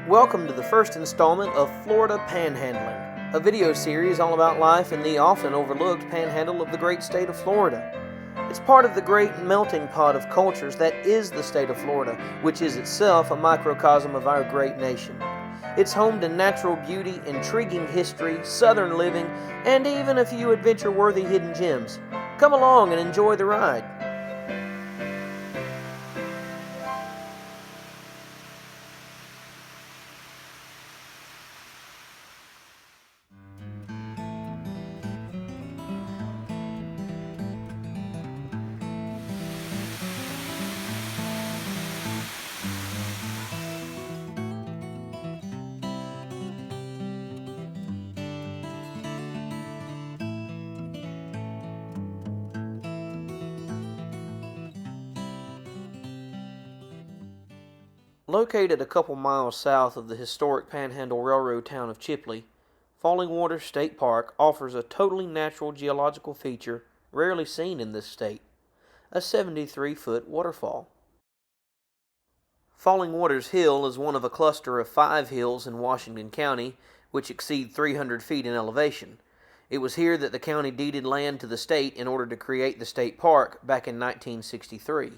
Welcome to the first installment of Florida Panhandling, a video series all about life in the often overlooked panhandle of the great state of Florida. It's part of the great melting pot of cultures that is the state of Florida, which is itself a microcosm of our great nation. It's home to natural beauty, intriguing history, southern living, and even a few adventure-worthy hidden gems. Come along and enjoy the ride. Located a couple miles south of the historic Panhandle Railroad town of Chipley, Falling Waters State Park offers a totally natural geological feature rarely seen in this state, a 73-foot waterfall. Falling Waters Hill is one of a cluster of 5 hills in Washington County which exceed 300 feet in elevation. It was here that the county deeded land to the state in order to create the state park back in 1963.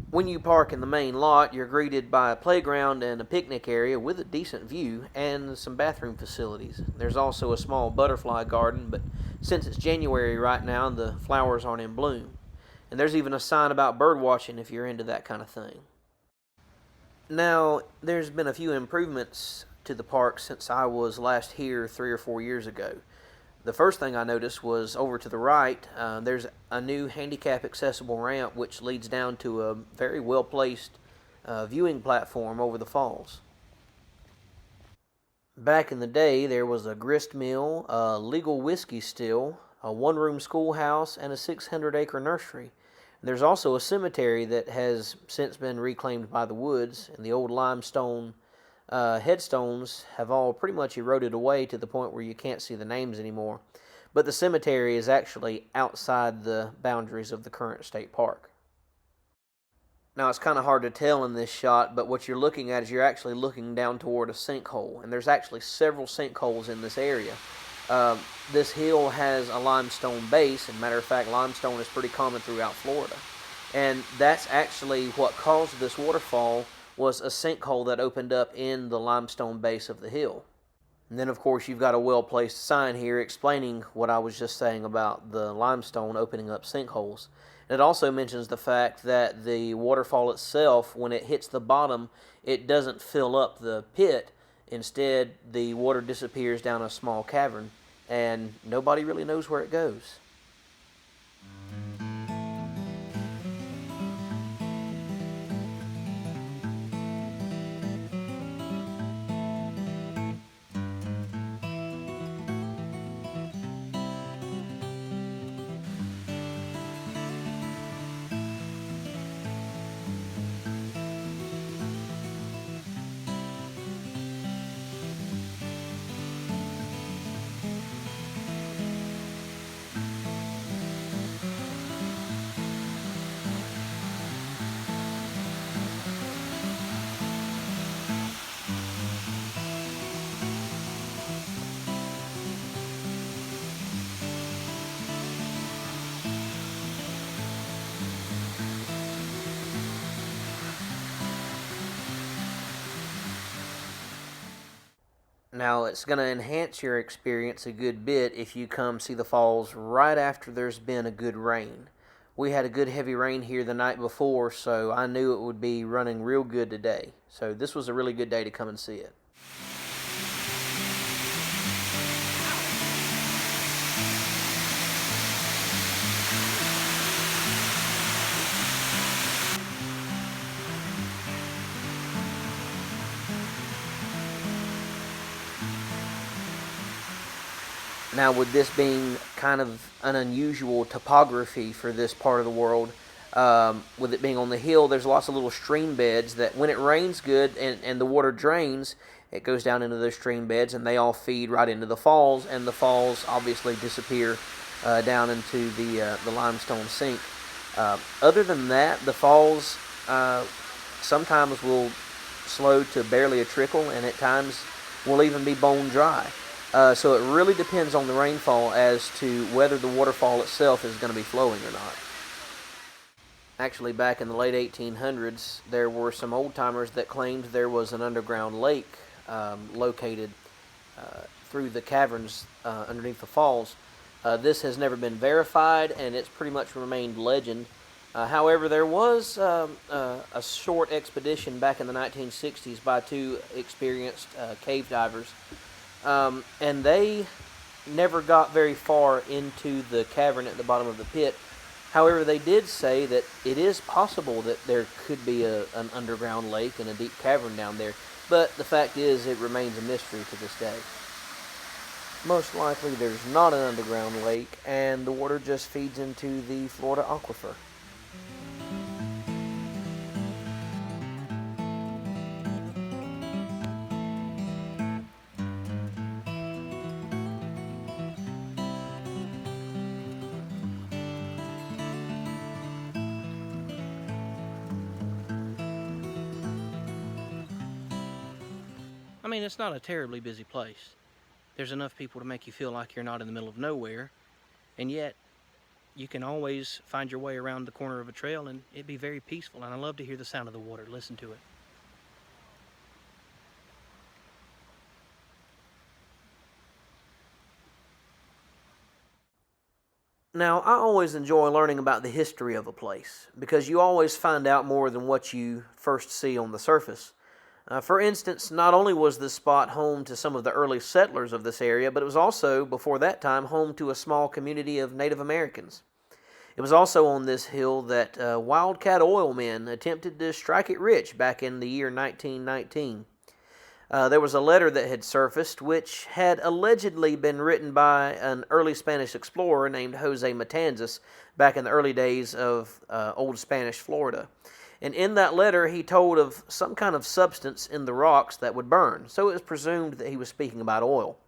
When you park in the main lot, you're greeted by a playground and a picnic area with a decent view and some bathroom facilities. There's also a small butterfly garden, but since it's January right now, the flowers aren't in bloom. And there's even a sign about bird watching if you're into that kind of thing. Now, there's been a few improvements to the park since I was last here 3 or 4 years ago. The first thing I noticed was over to the right, there's a new handicap accessible ramp which leads down to a very well placed viewing platform over the falls. Back in the day, there was a grist mill, a legal whiskey still, a one-room schoolhouse, and a 600-acre nursery. There's also a cemetery that has since been reclaimed by the woods, and the old limestone headstones have all pretty much eroded away to the point where you can't see the names anymore. But the cemetery is actually outside the boundaries of the current state park. Now, it's kind of hard to tell in this shot, but what you're looking at is you're actually looking down toward a sinkhole, and there's actually several sinkholes in this area. This hill has a limestone base, and matter of fact, limestone is pretty common throughout Florida. And that's actually what caused this waterfall, was a sinkhole that opened up in the limestone base of the hill. And then, of course, you've got a well-placed sign here explaining what I was just saying about the limestone opening up sinkholes. And it also mentions the fact that the waterfall itself, when it hits the bottom, it doesn't fill up the pit. Instead, the water disappears down a small cavern, and nobody really knows where it goes. Now, it's going to enhance your experience a good bit if you come see the falls right after there's been a good rain. We had a good heavy rain here the night before, so I knew it would be running real good today. So this was a really good day to come and see it. Now, with this being kind of an unusual topography for this part of the world, with it being on the hill, there's lots of little stream beds that when it rains good and the water drains, it goes down into those stream beds and they all feed right into the falls, and the falls obviously disappear down into the limestone sink. Other than that, the falls sometimes will slow to barely a trickle, and at times will even be bone dry. So it really depends on the rainfall as to whether the waterfall itself is going to be flowing or not. Actually, back in the late 1800s, there were some old-timers that claimed there was an underground lake located through the caverns underneath the falls. This has never been verified, and it's pretty much remained legend. However, there was a short expedition back in the 1960s by two experienced cave divers, and they never got very far into the cavern at the bottom of the pit. However, they did say that it is possible that there could be an underground lake and a deep cavern down there, but the fact is it remains a mystery to this day. Most likely there's not an underground lake, and the water just feeds into the Florida aquifer. I mean, it's not a terribly busy place. There's enough people to make you feel like you're not in the middle of nowhere, and yet you can always find your way around the corner of a trail and it'd be very peaceful, and I love to hear the sound of the water. Listen to it. Now, I always enjoy learning about the history of a place because you always find out more than what you first see on the surface. For instance, not only was this spot home to some of the early settlers of this area, but it was also, before that time, home to a small community of Native Americans. It was also on this hill that wildcat oil men attempted to strike it rich back in the year 1919. There was a letter that had surfaced which had allegedly been written by an early Spanish explorer named Jose Matanzas back in the early days of Old Spanish Florida. And in that letter, he told of some kind of substance in the rocks that would burn, so it was presumed that he was speaking about oil.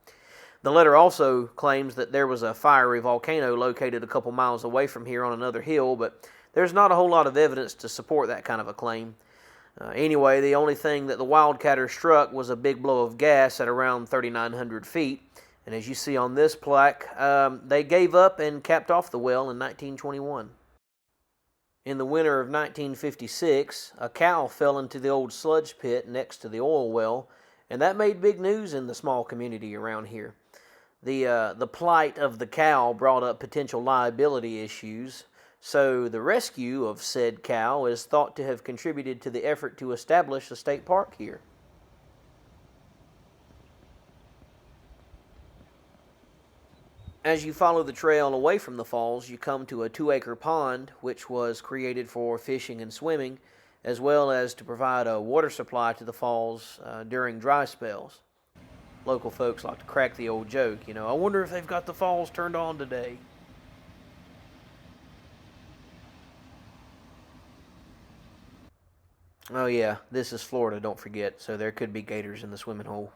The letter also claims that there was a fiery volcano located a couple miles away from here on another hill, but there's not a whole lot of evidence to support that kind of a claim. Anyway, the only thing that the wildcatter struck was a big blow of gas at around 3,900 feet, and as you see on this plaque, they gave up and capped off the well in 1921. In the winter of 1956, a cow fell into the old sludge pit next to the oil well, and that made big news in the small community around here. The plight of the cow brought up potential liability issues, so the rescue of said cow is thought to have contributed to the effort to establish a state park here. As you follow the trail away from the falls, you come to a 2-acre pond, which was created for fishing and swimming, as well as to provide a water supply to the falls during dry spells. Local folks like to crack the old joke, I wonder if they've got the falls turned on today. Oh yeah, this is Florida, don't forget, so there could be gators in the swimming hole.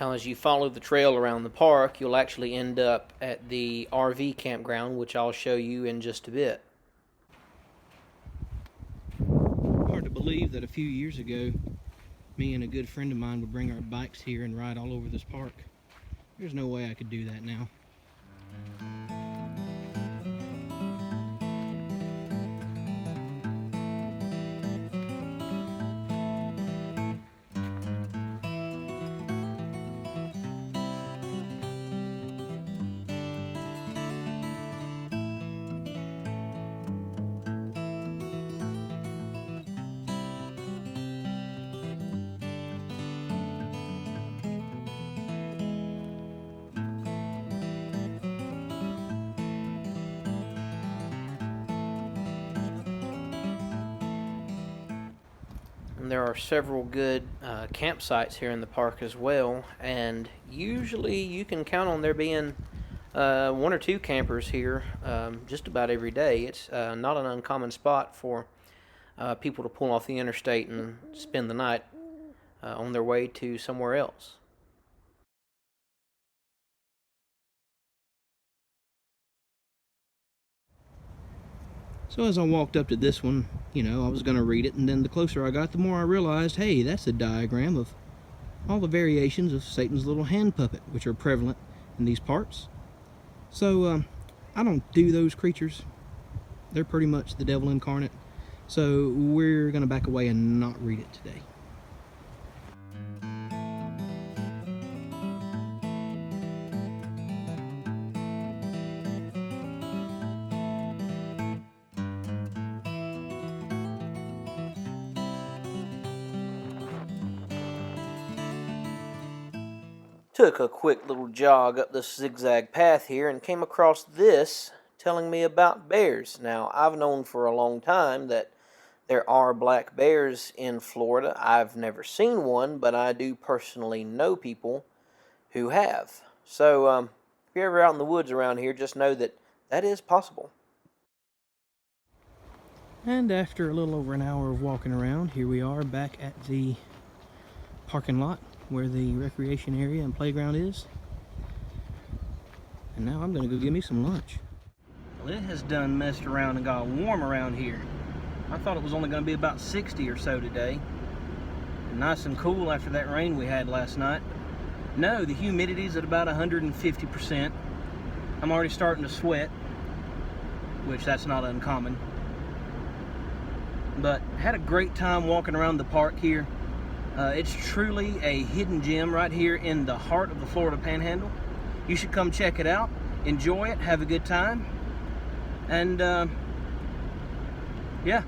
Now, as you follow the trail around the park, you'll actually end up at the RV campground, which I'll show you in just a bit. Hard to believe that a few years ago, me and a good friend of mine would bring our bikes here and ride all over this park. There's no way I could do that now. And there are several good campsites here in the park as well, and usually you can count on there being one or two campers here just about every day. It's not an uncommon spot for people to pull off the interstate and spend the night on their way to somewhere else. So as I walked up to this one, I was going to read it, and then the closer I got, the more I realized, hey, that's a diagram of all the variations of Satan's little hand puppet, which are prevalent in these parts. So I don't do those creatures. They're pretty much the devil incarnate. So we're going to back away and not read it today. Took a quick little jog up this zigzag path here and came across this telling me about bears. Now, I've known for a long time that there are black bears in Florida. I've never seen one, but I do personally know people who have. So, if you're ever out in the woods around here, just know that that is possible. And after a little over an hour of walking around, here we are back at the parking lot where the recreation area and playground is. And now I'm going to go get me some lunch. Well, it has done messed around and got warm around here. I thought it was only going to be about 60 or so today. And nice and cool after that rain we had last night. No, the humidity's at about 150%. I'm already starting to sweat, which that's not uncommon. But had a great time walking around the park here. It's truly a hidden gem right here in the heart of the Florida Panhandle. You should come check it out, enjoy it, have a good time, and yeah,